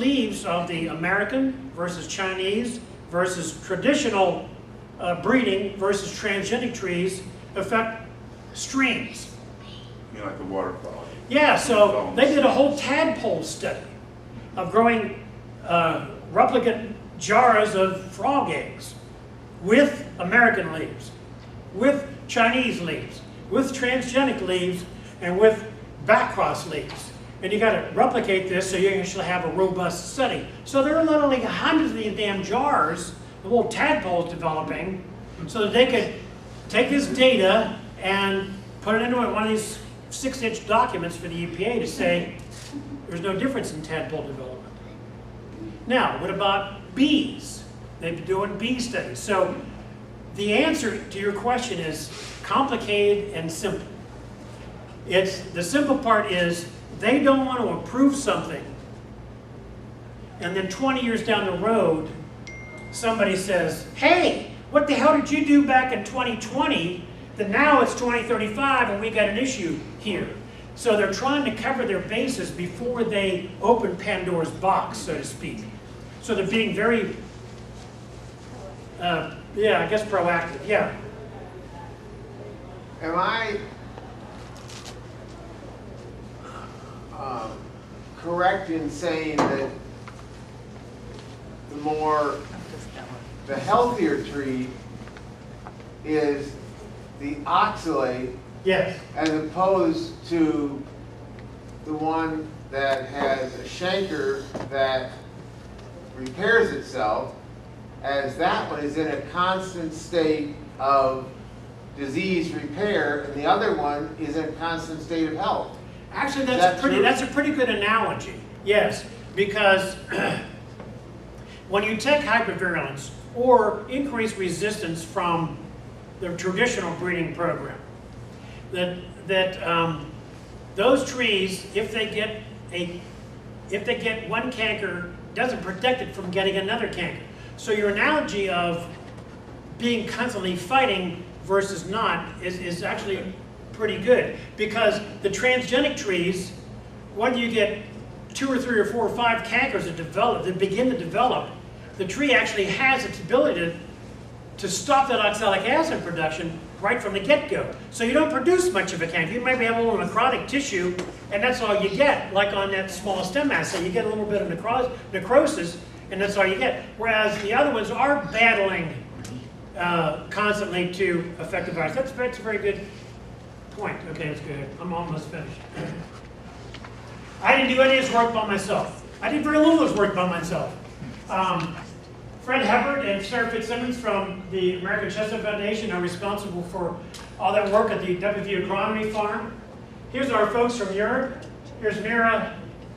leaves of the American versus Chinese versus traditional breeding versus transgenic trees affect streams. You know, like the water quality. Yeah, so they did a whole tadpole study of growing replicate jars of frog eggs with American leaves, with Chinese leaves, with transgenic leaves, and with backcross leaves. And you got to replicate this so you actually have a robust study. So there are literally hundreds of these damn jars, the little tadpoles developing, so that they could take this data and put it into one of these 6-inch documents for the EPA to say there's no difference in tadpole development. Now, what about bees? They've been doing bee studies. So the answer to your question is complicated and simple. The simple part is they don't want to approve something and then 20 years down the road somebody says, hey, what the hell did you do back in 2020 that now it's 2035 and we got an issue here? So they're trying to cover their bases before they open Pandora's box, so to speak. So they're being very, I guess proactive, yeah. Am I correct in saying that the healthier tree is the oxalate, Yes. as opposed to the one that has a chancre that repairs itself, as that one is in a constant state of disease repair, and the other one is in a constant state of health? Actually, Is that's that a pretty good analogy. Yes, because when you take hypervirulence or increased resistance from the traditional breeding program, those trees, if they get one canker, doesn't protect it from getting another canker. So your analogy of being constantly fighting versus not is actually pretty good, because the transgenic trees, when you get 2 or 3 or 4 or 5 cankers that begin to develop, the tree actually has its ability to stop that oxalic acid production right from the get-go. So you don't produce much of a canker. You maybe have a little necrotic tissue, and that's all you get, like on that small stem mass. So you get a little bit of necrosis, and that's all you get. Whereas the other ones are battling constantly to affect the virus. That's a very good point. Okay, that's good. I'm almost finished. I didn't do any of this work by myself. I did very little of this work by myself. Fred Hubbard and Sarah Fitzsimmons from the American Chestnut Foundation are responsible for all that work at the WVU Agronomy Farm. Here's our folks from Europe. Here's Mira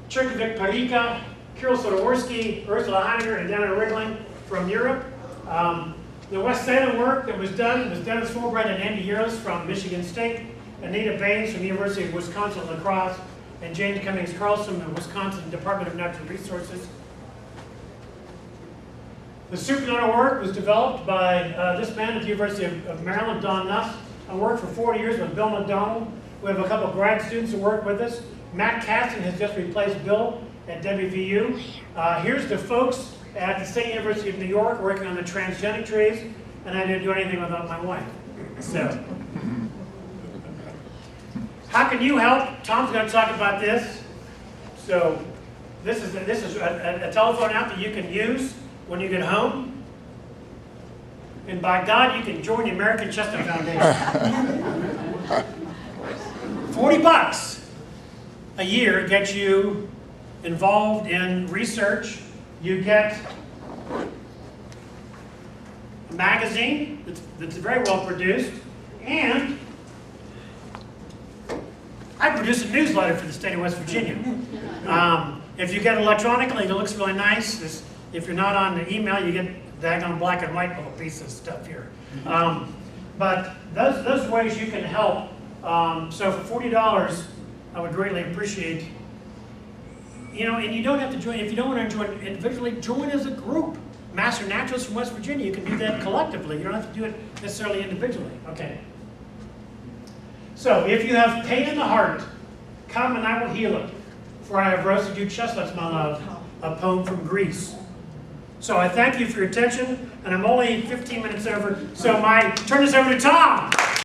Cherkovic-Palika, Kirill Sodoworski, Ursula Heiniger, and Dana Rigling from Europe. The West Salem work that was done Dennis Fulbright and Andy Yearles from Michigan State, Anita Baines from the University of Wisconsin La Crosse, and James Cummings Carlson from the Wisconsin Department of Natural Resources. The Supernova work was developed by this man at the University of Maryland, Don Nuss. I worked for 40 years with Bill McDonald. We have a couple of grad students who work with us. Matt Caston has just replaced Bill at WVU. Here's the folks at the State University of New York working on the transgenic trees, and I didn't do anything without my wife. So, how can you help? Tom's going to talk about this. So, this is a telephone app that you can use when you get home. And by God, you can join the American Chestnut Foundation. $40 a year gets you involved in research. You get a magazine that's very well produced, and I produce a newsletter for the state of West Virginia. If you get it electronically, it looks really nice. If you're not on the email, you get daggone black and white little piece of stuff here. But those ways you can help. So for $40, I would greatly appreciate. And you don't have to join, if you don't want to join individually, join as a group. Master Naturalists from West Virginia, you can do that collectively. You don't have to do it necessarily individually. Okay. So, if you have pain in the heart, come and I will heal it. For I have roasted you chestnuts, my love, a poem from Greece. So I thank you for your attention, and I'm only 15 minutes over, so turn this over to Tom.